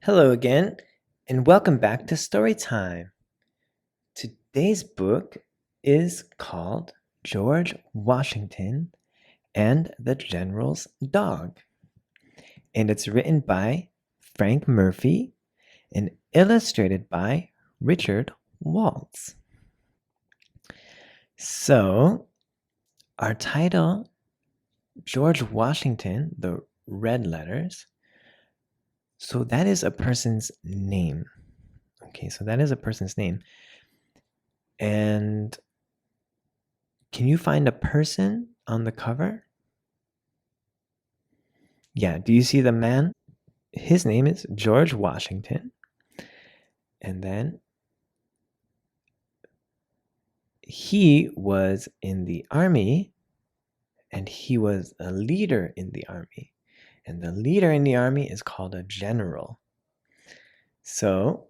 Hello again, and welcome back to Storytime. Today's book is called George Washington and the General's Dog, and it's written by Frank Murphy and illustrated by Richard Waltz. So, our title, George Washington, the red letters, so that is a person's name. Okay, so that is a person's name. And can you find a person on the cover? Yeah, do you see the man? His name is George Washington. And then he was in the army and he was a leader in the army. And the leader in the army is called a general. So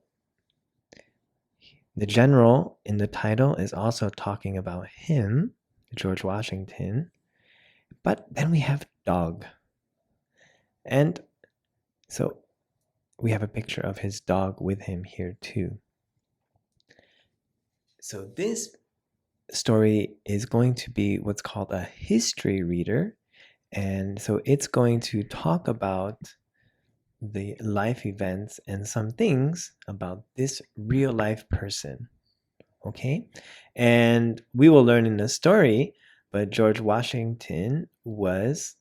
the general in the title is also talking about him, George Washington. But then we have dog. And so we have a picture of his dog with him here too. So this story is going to be what's called a history reader. And so it's going to talk about the life events and some things about this real life person. Okay? And we will learn in the story, but George Washington was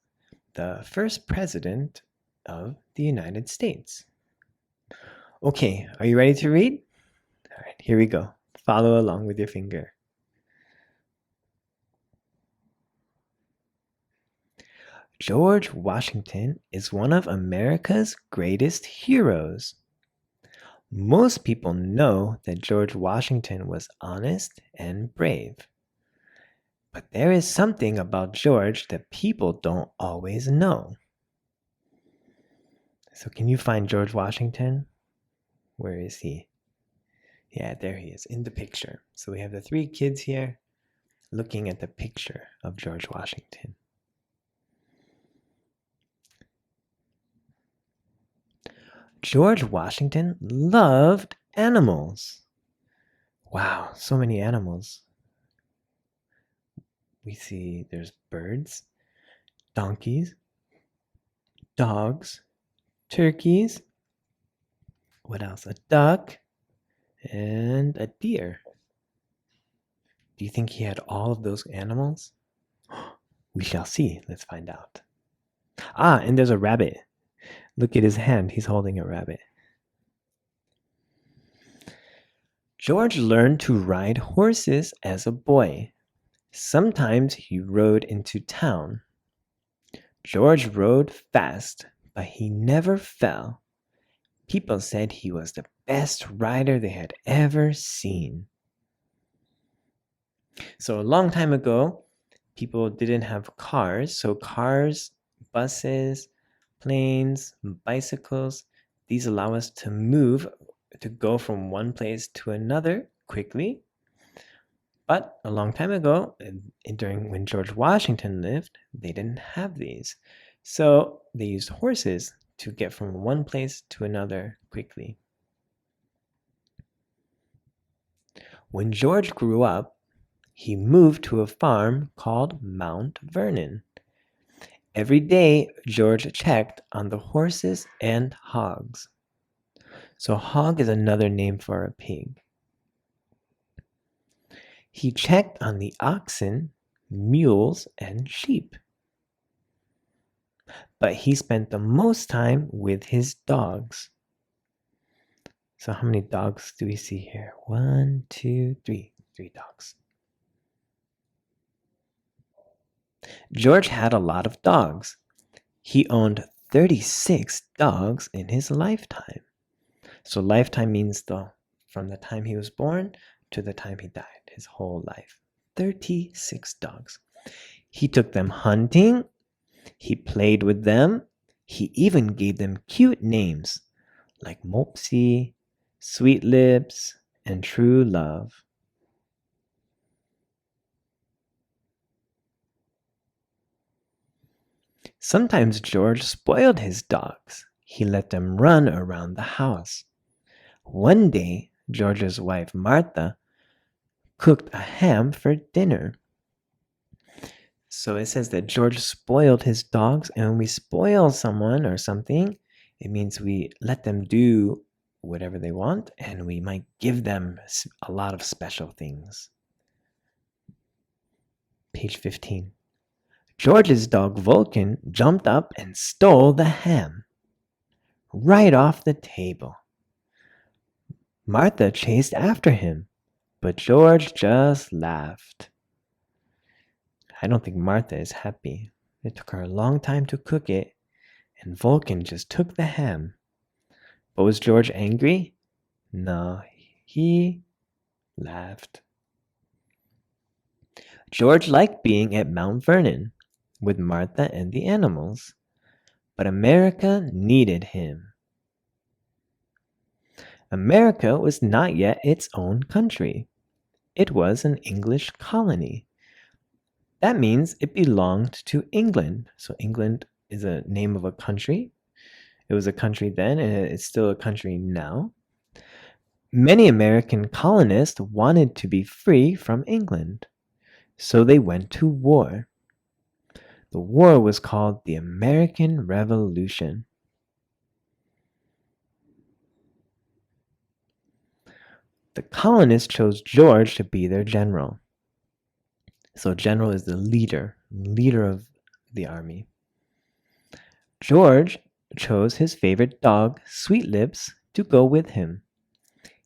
the first president of the United States. Okay, are you ready to read? All right, here we go. Follow along with your finger. George Washington is one of America's greatest heroes. Most people know that George Washington was honest and brave. But there is something about George that people don't always know. So can you find George Washington? Where is he? Yeah, there he is in the picture. So we have the three kids here looking at the picture of George Washington. George Washington loved animals. Wow, so many animals. We see there's birds, donkeys, dogs, turkeys. What else? A duck and a deer. Do you think he had all of those animals? We shall see. Let's find out. Ah, and there's a rabbit. Look at his hand. He's holding a rabbit. George learned to ride horses as a boy. Sometimes he rode into town. George rode fast, but he never fell. People said he was the best rider they had ever seen. So a long time ago, people didn't have cars. So cars, buses, planes, bicycles, these allow us to move, to go from one place to another quickly. But a long time ago, during when George Washington lived, they didn't have these. So they used horses to get from one place to another quickly. When George grew up, he moved to a farm called Mount Vernon. Every day, George checked on the horses and hogs. So hog is another name for a pig. He checked on the oxen, mules, and sheep. But he spent the most time with his dogs. So how many dogs do we see here? 1, 2, 3. 3 dogs. George had a lot of dogs. He owned 36 dogs in his lifetime. So lifetime means from the time he was born to the time he died, his whole life. 36 dogs. He took them hunting. He played with them. He even gave them cute names like Mopsy, Sweet Lips, and True Love. Sometimes George spoiled his dogs. He let them run around the house. One day, George's wife Martha cooked a ham for dinner. So it says that George spoiled his dogs, and when we spoil someone or something, it means we let them do whatever they want, and we might give them a lot of special things. Page 15. George's dog Vulcan jumped up and stole the ham right off the table. Martha chased after him, but George just laughed. I don't think Martha is happy. It took her a long time to cook it, and Vulcan just took the ham. But was George angry? No, he laughed. George liked being at Mount Vernon with Martha and the animals, but America needed him. America was not yet its own country. It was an English colony. That means it belonged to England. So England is a name of a country. It was a country then, and it's still a country now. Many American colonists wanted to be free from England, so they went to war. The war was called the American Revolution. The colonists chose George to be their general. So general is the leader of the army. George chose his favorite dog, Sweetlips, to go with him.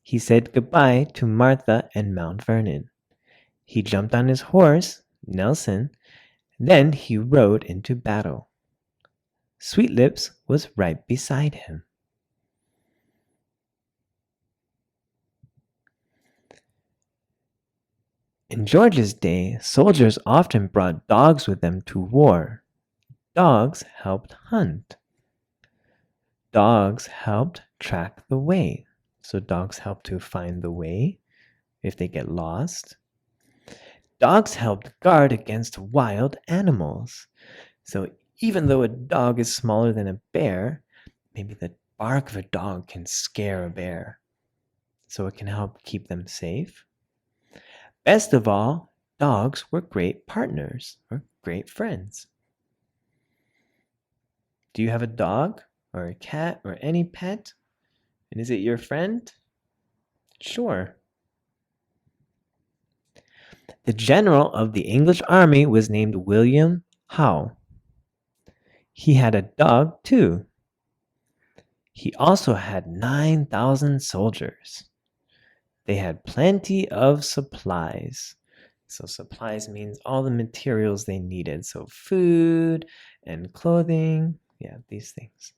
He said goodbye to Martha and Mount Vernon. He jumped on his horse, Nelson, then he rode into battle. Sweetlips was right beside him. In George's day, soldiers often brought dogs with them to war. Dogs helped hunt. Dogs helped track the way. So dogs help to find the way if they get lost. Dogs helped guard against wild animals. So even though a dog is smaller than a bear, maybe the bark of a dog can scare a bear. So it can help keep them safe. Best of all, dogs were great partners or great friends. Do you have a dog or a cat or any pet? And is it your friend? Sure. The general of the English army was named William Howe. He had a dog too. He also had 9,000 soldiers. They had plenty of supplies. So supplies means all the materials they needed. So food and clothing. Yeah, these things.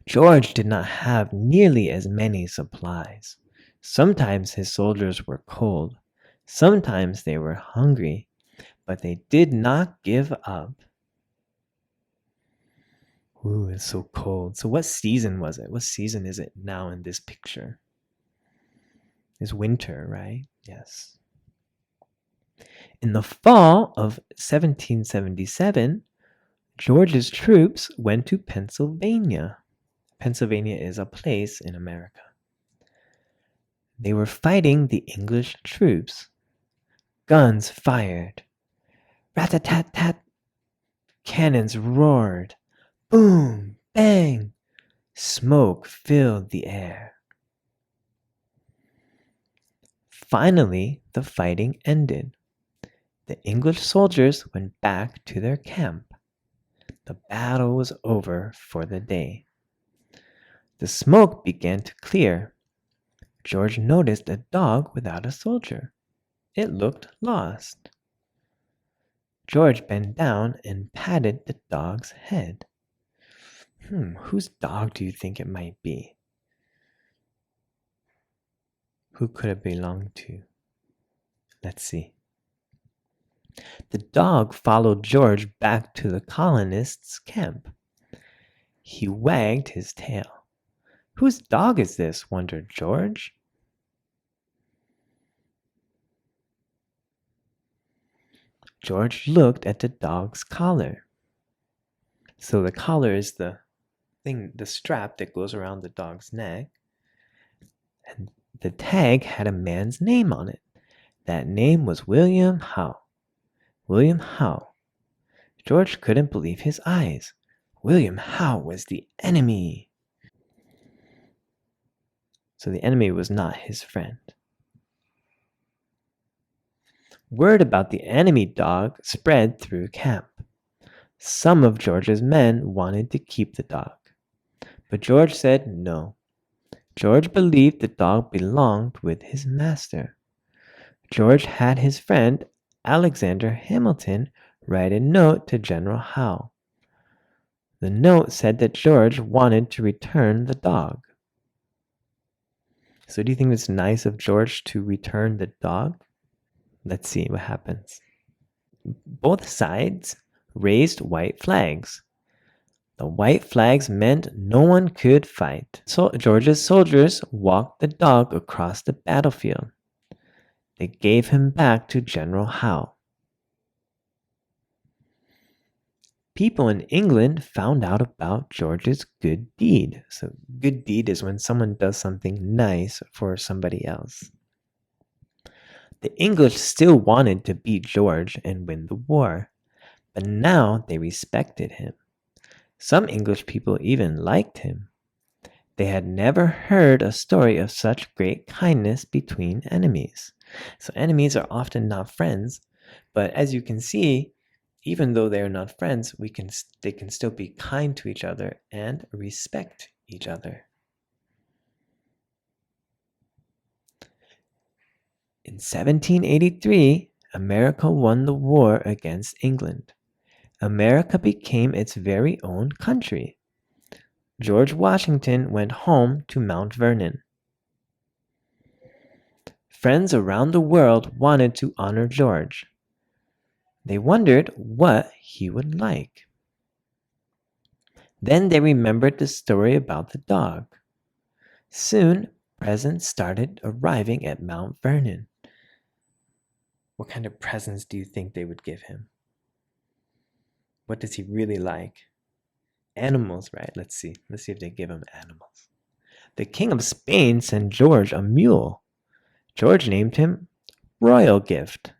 George did not have nearly as many supplies. Sometimes his soldiers were cold. Sometimes they were hungry. But they did not give up. Ooh, it's so cold. So what season was it? What season is it now in this picture? It's winter, right? Yes. In the fall of 1777, George's troops went to Pennsylvania. Pennsylvania is a place in America. They were fighting the English troops. Guns fired. Rat-a-tat-tat. Cannons roared. Boom! Bang! Smoke filled the air. Finally, the fighting ended. The English soldiers went back to their camp. The battle was over for the day. The smoke began to clear. George noticed a dog without a soldier. It looked lost. George bent down and patted the dog's head. Whose dog do you think it might be? Who could it belong to? Let's see. The dog followed George back to the colonists' camp. He wagged his tail. Whose dog is this? Wondered George. George looked at the dog's collar. So the collar is the thing, the strap that goes around the dog's neck. And the tag had a man's name on it. That name was William Howe. William Howe. George couldn't believe his eyes. William Howe was the enemy. So the enemy was not his friend. Word about the enemy dog spread through camp. Some of George's men wanted to keep the dog, but George said no. George believed the dog belonged with his master. George had his friend Alexander Hamilton write a note to General Howe. The note said that George wanted to return the dog. So do you think it's nice of George to return the dog? Let's see what happens. Both sides raised white flags. The white flags meant no one could fight. So George's soldiers walked the dog across the battlefield. They gave him back to General Howe. People in England found out about George's good deed. So good deed is when someone does something nice for somebody else. The English still wanted to beat George and win the war, but now they respected him. Some English people even liked him. They had never heard a story of such great kindness between enemies. So enemies are often not friends, but as you can see, even though they are not friends, they can still be kind to each other and respect each other. In 1783, America won the war against England. America became its very own country. George Washington went home to Mount Vernon. Friends around the world wanted to honor George. They wondered what he would like. Then they remembered the story about the dog. Soon, presents started arriving at Mount Vernon. What kind of presents do you think they would give him? What does he really like? Animals, right? Let's see. Let's see if they give him animals. The King of Spain sent George a mule. George named him Royal Gift.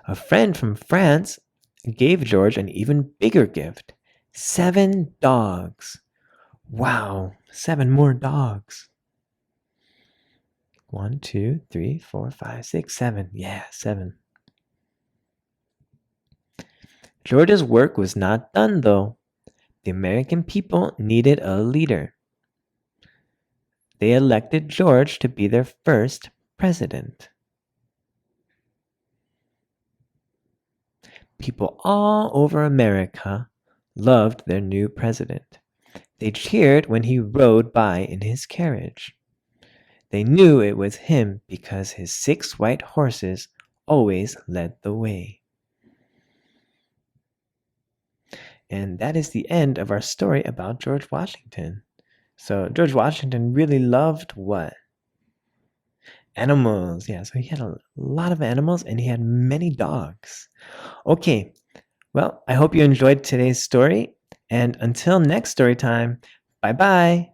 A friend from France gave George an even bigger gift. 7 dogs. Wow, 7 more dogs. 1, 2, 3, 4, 5, 6, 7. Yeah, 7. George's work was not done, though. The American people needed a leader. They elected George to be their first president. People all over America loved their new president. They cheered when he rode by in his carriage. They knew it was him because his 6 white horses always led the way. And that is the end of our story about George Washington. So George Washington really loved what? Animals. Yeah, so he had a lot of animals and he had many dogs. Okay, well, I hope you enjoyed today's story. And until next story time, bye-bye.